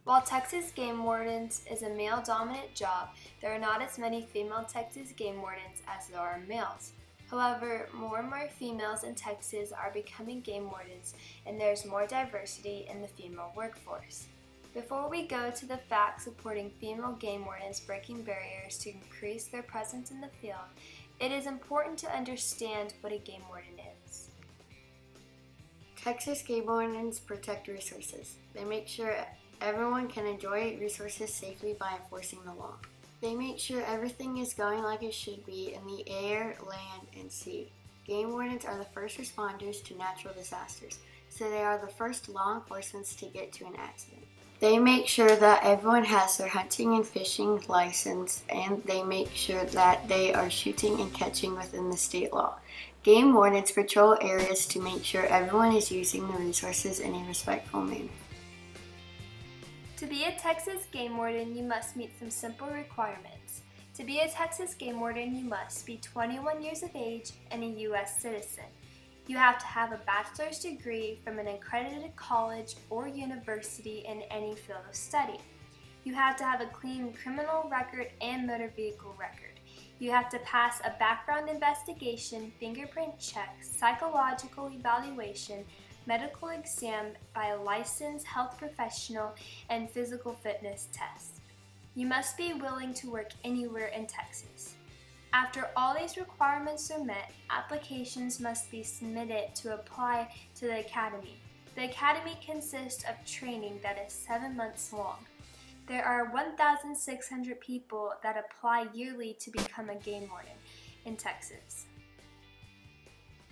While Texas Game Wardens is a male-dominant job, there are not as many female Texas game wardens as there are males. However, more and more females in Texas are becoming game wardens, and there's more diversity in the female workforce. Before we go to the facts supporting female game wardens breaking barriers to increase their presence in the field, it is important to understand what a game warden is. Texas game wardens protect resources. They make sure everyone can enjoy resources safely by enforcing the law. They make sure everything is going like it should be in the air, land, and sea. Game wardens are the first responders to natural disasters, so they are the first law enforcement to get to an accident. They make sure that everyone has their hunting and fishing license, and they make sure that they are shooting and catching within the state law. Game wardens patrol areas to make sure everyone is using the resources in a respectful manner. To be a Texas game warden, you must meet some simple requirements. To be a Texas game warden, you must be 21 years of age and a U.S. citizen. You have to have a bachelor's degree from an accredited college or university in any field of study. You have to have a clean criminal record and motor vehicle record. You have to pass a background investigation, fingerprint check, psychological evaluation, medical exam by a licensed health professional, and physical fitness tests. You must be willing to work anywhere in Texas. After all these requirements are met, applications must be submitted to apply to the academy. The academy consists of training that is 7 months long. There are 1,600 people that apply yearly to become a game warden in Texas.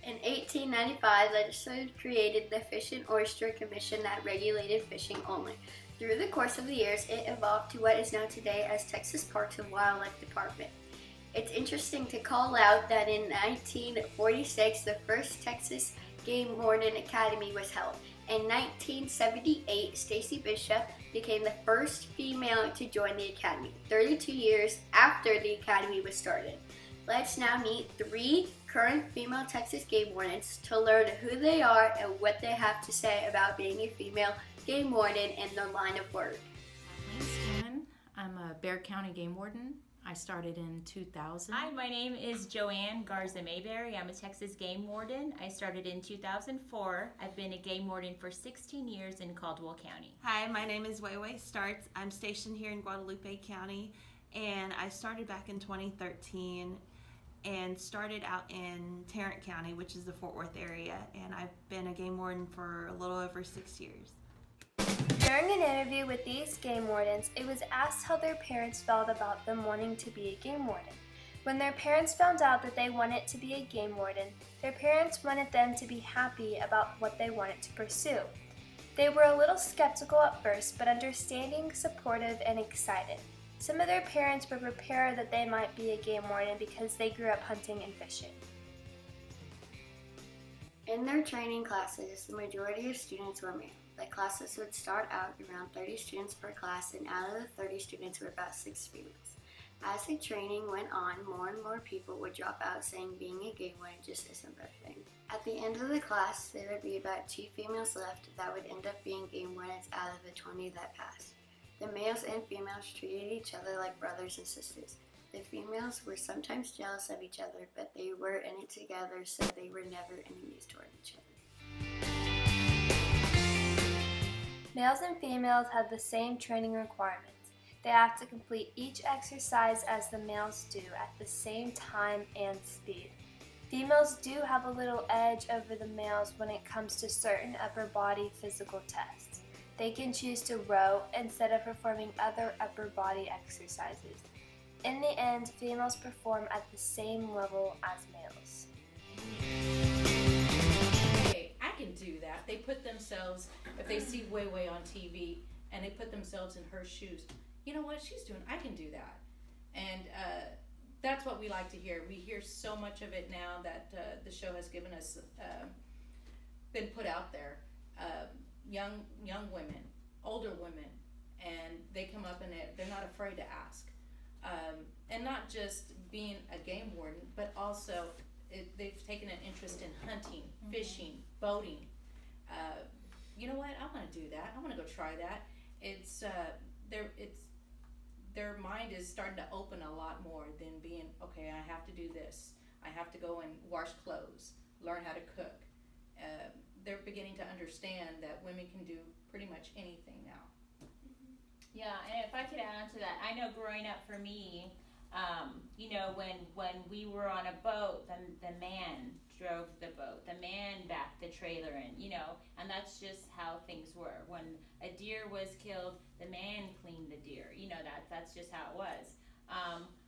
In 1895, legislators created the Fish and Oyster Commission that regulated fishing only. Through the course of the years, it evolved to what is known today as Texas Parks and Wildlife Department. It's interesting to call out that in 1946, the first Texas Game Warden Academy was held. In 1978, Stacy Bishop became the first female to join the academy, 32 years after the academy was started. Let's now meet 3 current female Texas game wardens to learn who they are and what they have to say about being a female game warden in the line of work. My name's Kim. I'm a Bexar County game warden. I started in 2000. Hi, my name is Joanne Garza Mayberry. I'm a Texas game warden. I started in 2004. I've been a game warden for 16 years in Caldwell County. Hi, my name is Weiwei Starts. I'm stationed here in Guadalupe County, and I started back in 2013 and started out in Tarrant County, which is the Fort Worth area, and I've been a game warden for a little over 6 years. During an interview with these game wardens, it was asked how their parents felt about them wanting to be a game warden. When their parents found out that they wanted to be a game warden, their parents wanted them to be happy about what they wanted to pursue. They were a little skeptical at first, but understanding, supportive, and excited. Some of their parents were prepared that they might be a game warden because they grew up hunting and fishing. In their training classes, the majority of students were male. The classes would start out around 30 students per class, and out of the 30 students were about 6 females. As the training went on, more and more people would drop out saying being a game warden just isn't their thing. At the end of the class, there would be about 2 females left that would end up being game wardens out of the 20 that passed. The males and females treated each other like brothers and sisters. The females were sometimes jealous of each other, but they were in it together, so they were never enemies toward each other. Males and females have the same training requirements. They have to complete each exercise as the males do at the same time and speed. Females do have a little edge over the males when it comes to certain upper body physical tests. They can choose to row instead of performing other upper body exercises. In the end, females perform at the same level as males. Hey, I can do that. They put themselves, if they see Weiwei on TV and they put themselves in her shoes, you know what she's doing? I can do that. And that's what we like to hear. We hear so much of it now that the show has given us, been put out there. Young women, older women, and they come up and they're not afraid to ask. And not just being a game warden, but also they've taken an interest in hunting, fishing, boating. You know what? I want to do that. I want to go try that. It's is starting to open a lot more than being, okay, I have to do this. I have to go and wash clothes, learn how to cook. They're beginning to understand that women can do pretty much anything now. Yeah, and if I could add on to that, I know growing up for me, you know, when we were on a boat, the man drove the boat, the man backed the trailer in, you know, and that's just how things were. When a deer was killed, the man cleaned the deer, you know, that's just how it was.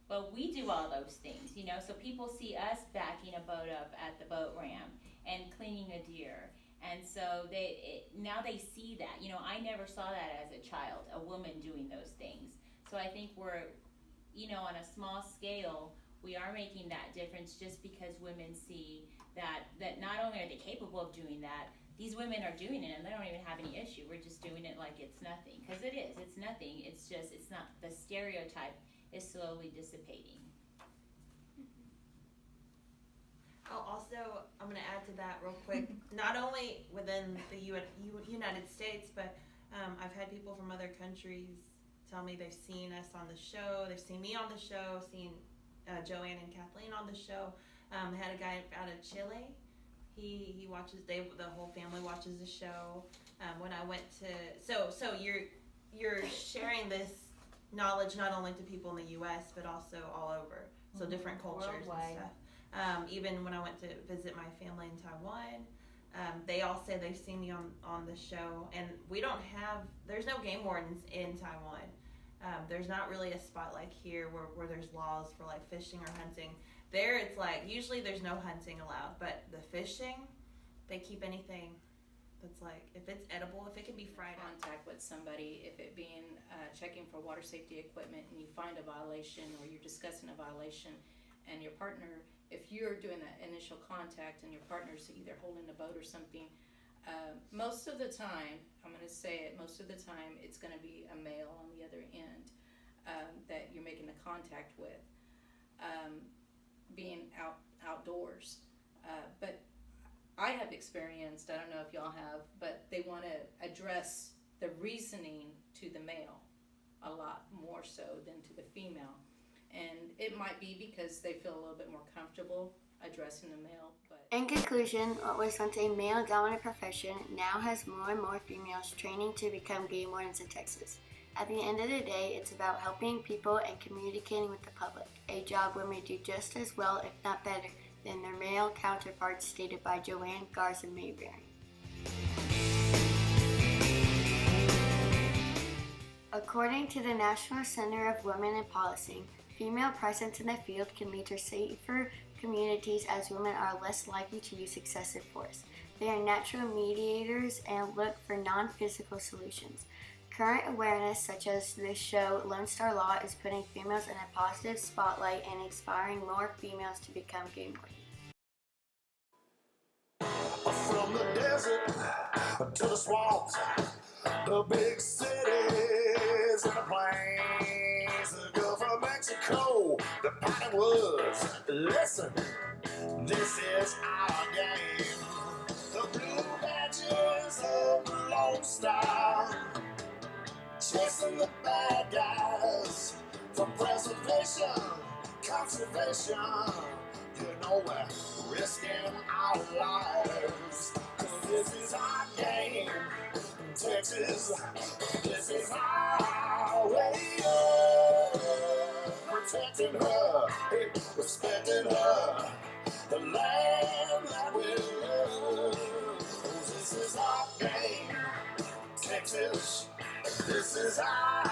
But we do all those things, you know, so people see us backing a boat up at the boat ramp and cleaning a deer. And so now they see that. You know, I never saw that as a child, a woman doing those things. So I think we're, you know, on a small scale, we are making that difference just because women see that not only are they capable of doing that, these women are doing it and they don't even have any issue. We're just doing it like it's nothing. Because it is. It's nothing. It's just, it's not, the stereotype is slowly dissipating. I'm going to add to that real quick. Not only within the United States, but I've had people from other countries tell me they've seen us on the show. They've seen me on the show, seen Joanne and Kathleen on the show. They had a guy out of Chile. He watches. The whole family watches the show. When I went to so you're sharing this knowledge not only to people in the U.S. but also all over. So different cultures Worldwide. and stuff. Even when I went to visit my family in Taiwan, they all say they've seen me on the show. And there's no game wardens in Taiwan. There's not really a spot like here where there's laws for like fishing or hunting. There it's like, usually there's no hunting allowed, but the fishing, they keep anything that's like, if it's edible, if it can be fried up. Contact with somebody, if it being checking for water safety equipment and you find a violation or you're discussing a violation and your partner, if you're doing that initial contact and your partner's either holding a boat or something, most of the time, I'm going to say it, most of the time it's going to be a male on the other end that you're making the contact with, being outdoors. But I have experienced, I don't know if y'all have, but they want to address the reasoning to the male a lot more so than to the female. And it might be because they feel a little bit more comfortable addressing the male. But In conclusion, what was once a male-dominant profession now has more and more females training to become game wardens in Texas. At the end of the day, it's about helping people and communicating with the public, a job women do just as well, if not better, than their male counterparts stated by Joanne Garza Mayberry. According to the National Center of Women in Policing, female presence in the field can lead to safer communities as women are less likely to use excessive force. They are natural mediators and look for non-physical solutions. Current awareness, such as this show, Lone Star Law, is putting females in a positive spotlight and inspiring more females to become game wardens. From the desert to the swamps, the big cities and the plains, the Gulf of Mexico, the pine woods. Listen, this is our game. The blue badges of the Lone Star, chasing the bad guys for preservation, conservation. You know we're risking our lives, 'cause this is our game. Texas, this is our way of protecting her, respecting her, the land that we love. This is our game, Texas, this is our